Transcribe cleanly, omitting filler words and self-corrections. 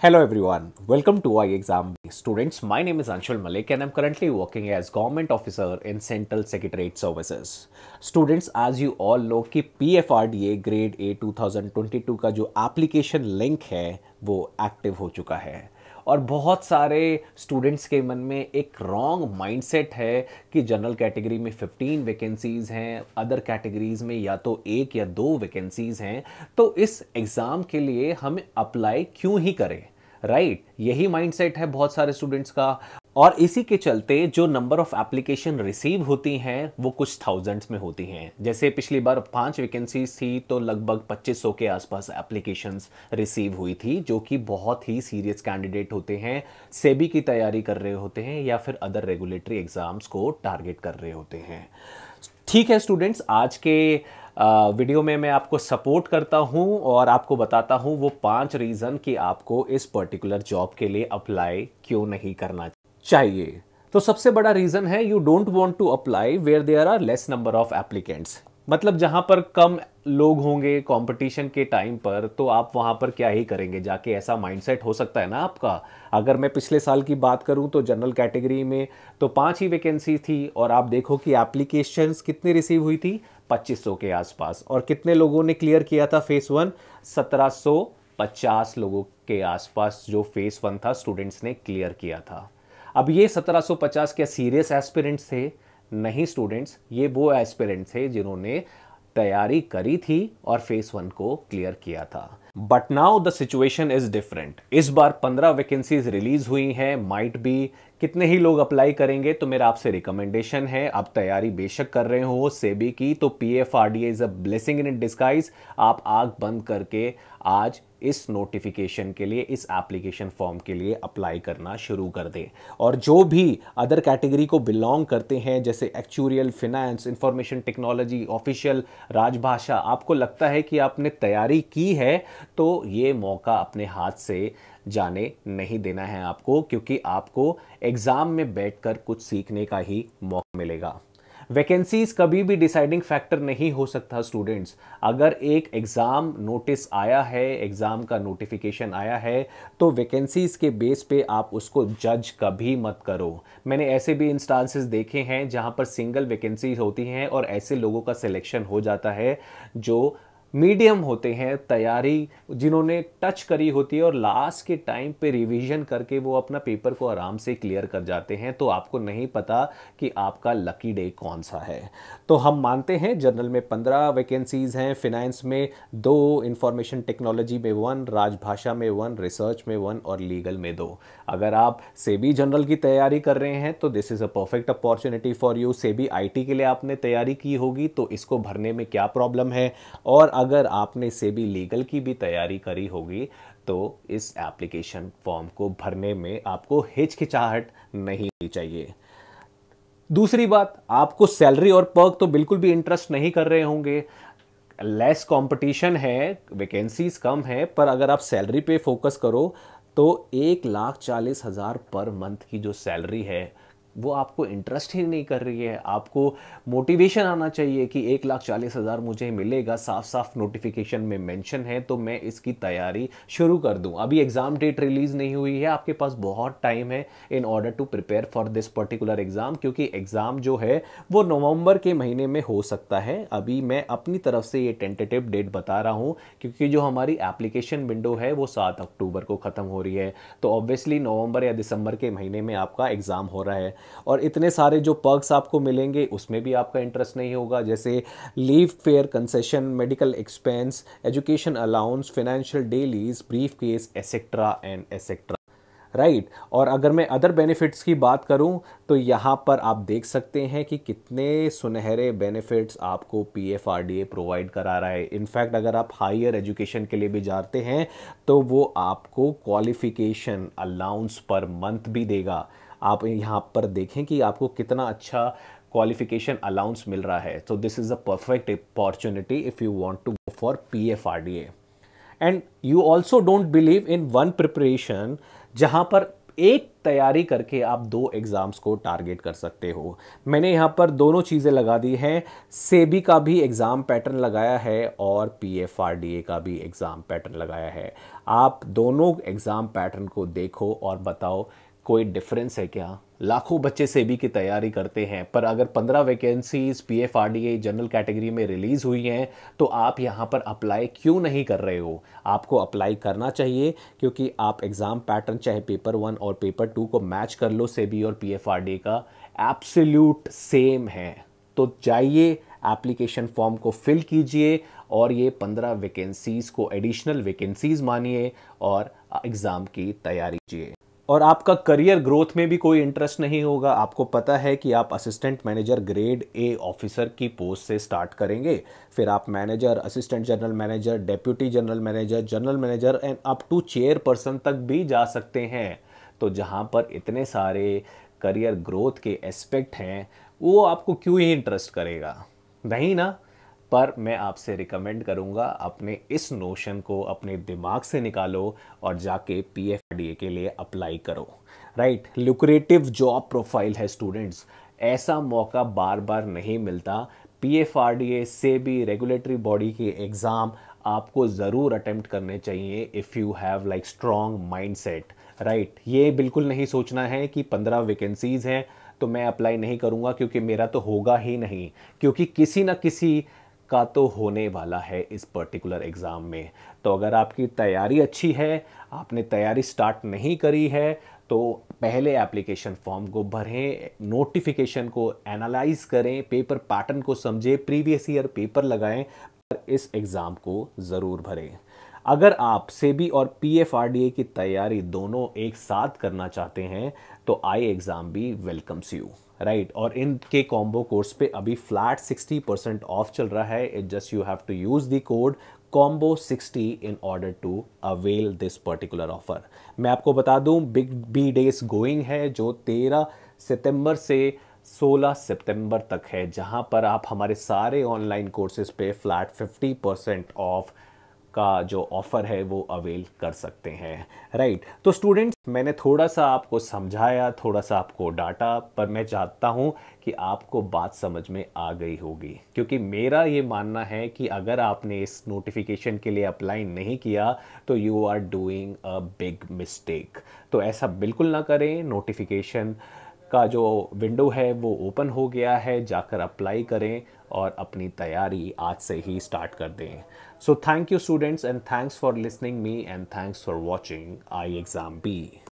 Hello everyone, welcome to iExam. Students, my name is Anshul Malik and I'm currently working as government officer in Central Secretariat Services. Students, as you all know कि PFRDA grade A 2022 का जो application link है वो active हो चुका है और बहुत सारे स्टूडेंट्स के मन में एक रॉन्ग माइंडसेट है कि जनरल कैटेगरी में 15 वैकेंसीज़ हैं, अदर कैटेगरीज़ में या तो एक या दो वैकेंसीज़ हैं, तो इस एग्ज़ाम के लिए हमें अप्लाई क्यों ही करें, राइट? यही माइंडसेट है बहुत सारे स्टूडेंट्स का। और इसी के चलते जो नंबर ऑफ एप्लीकेशन रिसीव होती हैं वो कुछ थाउजेंड्स में होती हैं। जैसे पिछली बार 5 वैकेंसीज थी तो लगभग 2500 के आसपास एप्लीकेशंस रिसीव हुई थी, जो कि बहुत ही सीरियस कैंडिडेट होते हैं, सेबी की तैयारी कर रहे होते हैं या फिर अदर रेगुलेटरी एग्जाम्स को टारगेट कर रहे होते हैं। ठीक है स्टूडेंट्स, आज के वीडियो में मैं आपको सपोर्ट करता हूं और आपको बताता हूं वो 5 रीज़न कि आपको इस पर्टिकुलर जॉब के लिए अप्लाई क्यों नहीं करना चाहिए। तो सबसे बड़ा रीजन है you don't want to apply where there are less number of applicants. मतलब जहां पर कम लोग होंगे कंपटीशन के टाइम पर, तो आप वहां पर क्या ही करेंगे जाके, ऐसा माइंडसेट हो सकता है ना आपका। अगर मैं पिछले साल की बात करूं तो जनरल कैटेगरी में तो 5 ही वैकेंसी थी और आप देखो कि एप्लीकेशंस कितनी रिसीव हुई थी, 2500 के आसपास। और कितने लोगों ने क्लियर किया था फेस 1? 1750 लोगों के आसपास जो फेस 1 था स्टूडेंट्स ने क्लियर किया था। अब ये 1750 क्या सीरियस एस्पिरेंट्स थे? नहीं स्टूडेंट्स, ये वो एस्पिरेंट्स थे जिन्होंने तैयारी करी थी और फेस 1 को क्लियर किया था। But now the situation is different. इस बार 15 वैकेंसीज रिलीज हुई हैं, माइट बी कितने ही लोग अप्लाई करेंगे, तो मेरा आपसे रिकमेंडेशन है आप तैयारी बेशक कर रहे हो सेबी की, तो PFRDA is a blessing in disguise. आप आंख बंद करके आज इस नोटिफिकेशन के लिए, इस एप्लीकेशन फॉर्म के लिए अप्लाई करना शुरू कर दें। और जो भी अदर कैटेगरी को बिलोंग करते हैं जैसे actuarial, finance, information technology, official, राजभाषा, आपको लगता है कि आपने तैयारी की है तो ये मौका अपने हाथ से जाने नहीं देना है आपको, क्योंकि आपको एग्जाम में बैठकर कुछ सीखने का ही मौका मिलेगा। वैकेंसीज कभी भी डिसाइडिंग फैक्टर नहीं हो सकता स्टूडेंट्स। अगर एक एग्ज़ाम नोटिस आया है, एग्ज़ाम का नोटिफिकेशन आया है, तो वैकेंसीज के बेस पे आप उसको जज कभी मत करो। मैंने ऐसे भी इंस्टांसेस देखे हैं जहां पर सिंगल वैकेंसीज होती हैं और ऐसे लोगों का सिलेक्शन हो जाता है जो मीडियम होते हैं, तैयारी जिन्होंने टच करी होती है और लास्ट के टाइम पे रिवीजन करके वो अपना पेपर को आराम से क्लियर कर जाते हैं। तो आपको नहीं पता कि आपका लकी डे कौन सा है। तो हम मानते हैं जनरल में 15 वैकेंसीज हैं, फिनेंस में 2, इंफॉर्मेशन टेक्नोलॉजी में 1, राजभाषा में 1, रिसर्च में 1 और लीगल में 2। अगर आप सेबी जनरल की तैयारी कर रहे हैं तो this is a perfect opportunity for you. SEBI IT के लिए आपने तैयारी की होगी तो इसको भरने में क्या प्रॉब्लम है, और अगर आपने सेबी लीगल की भी तैयारी करी होगी तो इस एप्लीकेशन फॉर्म को भरने में आपको हिचकिचाहट नहीं होनी चाहिए। दूसरी बात, आपको सैलरी और पर्क तो बिल्कुल भी इंटरेस्ट नहीं कर रहे होंगे। लेस कंपटीशन है, वैकेंसीज कम है, पर अगर आप सैलरी पे फोकस करो तो 1,40,000 पर मंथ की जो सैलरी है वो आपको इंटरेस्ट ही नहीं कर रही है। आपको मोटिवेशन आना चाहिए कि 1,40,000 मुझे मिलेगा, साफ साफ नोटिफिकेशन में मेंशन है, तो मैं इसकी तैयारी शुरू कर दूं। अभी एग्जाम डेट रिलीज नहीं हुई है, आपके पास बहुत टाइम है in order to prepare for this particular exam, क्योंकि एग्जाम जो है वो नवंबर के महीने में हो सकता है। अभी मैं अपनी तरफ से ये टेंटेटिव डेट बता रहा हूँ क्योंकि जो हमारी एप्लीकेशन विंडो है वो 7 अक्टूबर को ख़त्म हो रही है, तो ऑब्वियसली नवंबर या दिसंबर के महीने में आपका एग्ज़ाम हो रहा है। और इतने सारे जो पर्क्स आपको मिलेंगे उसमें भी आपका इंटरेस्ट नहीं होगा, जैसे leave fair concession, medical expense, education allowance, financial dailies, brief case, etcetera and etcetera, right. और अगर मैं अदर बेनिफिट्स की बात करूं तो यहाँ पर आप देख सकते हैं कि कितने सुनहरे बेनिफिट्स आपको पीएफआरडीए प्रोवाइड करा रहा है। इनफैक्ट अगर आप हायर एजुकेशन के लिए भी जाते हैं तो वो आपको क्वालिफिकेशन अलाउंस पर मंथ भी देगा। आप यहाँ पर देखें कि आपको कितना अच्छा क्वालिफिकेशन अलाउंस मिल रहा है। तो this is a perfect opportunity if you want to go for PFRDA. And you also don't believe in one preparation, जहाँ पर एक तैयारी करके आप 2 एग्ज़ाम्स को टारगेट कर सकते हो। मैंने यहाँ पर दोनों चीज़ें लगा दी हैं, सेबी का भी एग्ज़ाम पैटर्न लगाया है और पीएफआरडीए का भी एग्ज़ाम पैटर्न लगाया है। आप दोनों एग्ज़ाम पैटर्न को देखो और बताओ कोई डिफरेंस है क्या। लाखों बच्चे सेबी की तैयारी करते हैं, पर अगर 15 वैकेंसीज पीएफआरडीए जनरल कैटेगरी में रिलीज हुई हैं तो आप यहां पर अप्लाई क्यों नहीं कर रहे हो। आपको अप्लाई करना चाहिए, क्योंकि आप एग्ज़ाम पैटर्न चाहे पेपर 1 और पेपर 2 को मैच कर लो, सेबी और पीएफआरडीए का एब्सोल्यूट सेम है। तो जाइए एप्लीकेशन फॉर्म को फिल कीजिए और ये 15 वैकेंसीज को एडिशनल वैकेंसीज मानिए और एग्ज़ाम की तैयारी कीजिए। और आपका करियर ग्रोथ में भी कोई इंटरेस्ट नहीं होगा। आपको पता है कि आप assistant manager grade A officer की पोस्ट से स्टार्ट करेंगे, फिर आप manager, assistant general manager, deputy general manager and up to chairperson तक भी जा सकते हैं। तो जहां पर इतने सारे करियर ग्रोथ के एस्पेक्ट हैं, वो आपको क्यों ही इंटरेस्ट करेगा, नहीं ना। पर मैं आपसे रिकमेंड करूंगा अपने इस नोशन को अपने दिमाग से निकालो और जाके पीएफआरडीए के लिए अप्लाई करो। राइट, लुक्रेटिव जॉब प्रोफाइल है स्टूडेंट्स, ऐसा मौका बार बार नहीं मिलता। पीएफआरडीए से भी रेगुलेटरी बॉडी के एग्ज़ाम आपको ज़रूर अटेम्प्ट करने चाहिए if you have like strong mindset. Right, ये बिल्कुल नहीं सोचना है कि 15 वैकेंसीज़ हैं तो मैं अप्लाई नहीं करूंगा क्योंकि मेरा तो होगा ही नहीं, क्योंकि किसी ना किसी का तो होने वाला है इस पर्टिकुलर एग्ज़ाम में। तो अगर आपकी तैयारी अच्छी है, आपने तैयारी स्टार्ट नहीं करी है, तो पहले एप्लीकेशन फॉर्म को भरें, नोटिफिकेशन को एनालाइज करें, पेपर पैटर्न को समझें, प्रीवियस ईयर पेपर लगाएं, पर इस एग्ज़ाम को ज़रूर भरें। अगर आप सेबी और पीएफआरडीए की तैयारी दोनों एक साथ करना चाहते हैं तो आई एग्ज़ाम भी वेलकम्स यू। राइट, और इनके कॉम्बो कोर्स पे अभी फ्लैट 60% ऑफ चल रहा है। It just you have to use the code combo 60 in order to avail this particular offer. मैं आपको बता दूं, बिग बी डेज गोइंग है जो 13 सितंबर से 16 सितंबर तक है, जहां पर आप हमारे सारे ऑनलाइन कोर्सेज पे फ्लैट 50% ऑफ का जो ऑफ़र है वो अवेल कर सकते हैं। राइट, तो स्टूडेंट्स, मैंने थोड़ा सा आपको समझाया, थोड़ा सा आपको डांटा, पर मैं चाहता हूँ कि आपको बात समझ में आ गई होगी, क्योंकि मेरा ये मानना है कि अगर आपने इस नोटिफिकेशन के लिए अप्लाई नहीं किया तो you are doing a big mistake. तो ऐसा बिल्कुल ना करें। नोटिफिकेशन का जो विंडो है वो ओपन हो गया है, जाकर अप्लाई करें और अपनी तैयारी आज से ही स्टार्ट कर दें। So thank you students, and thanks for listening me, and thanks for watching I exam B.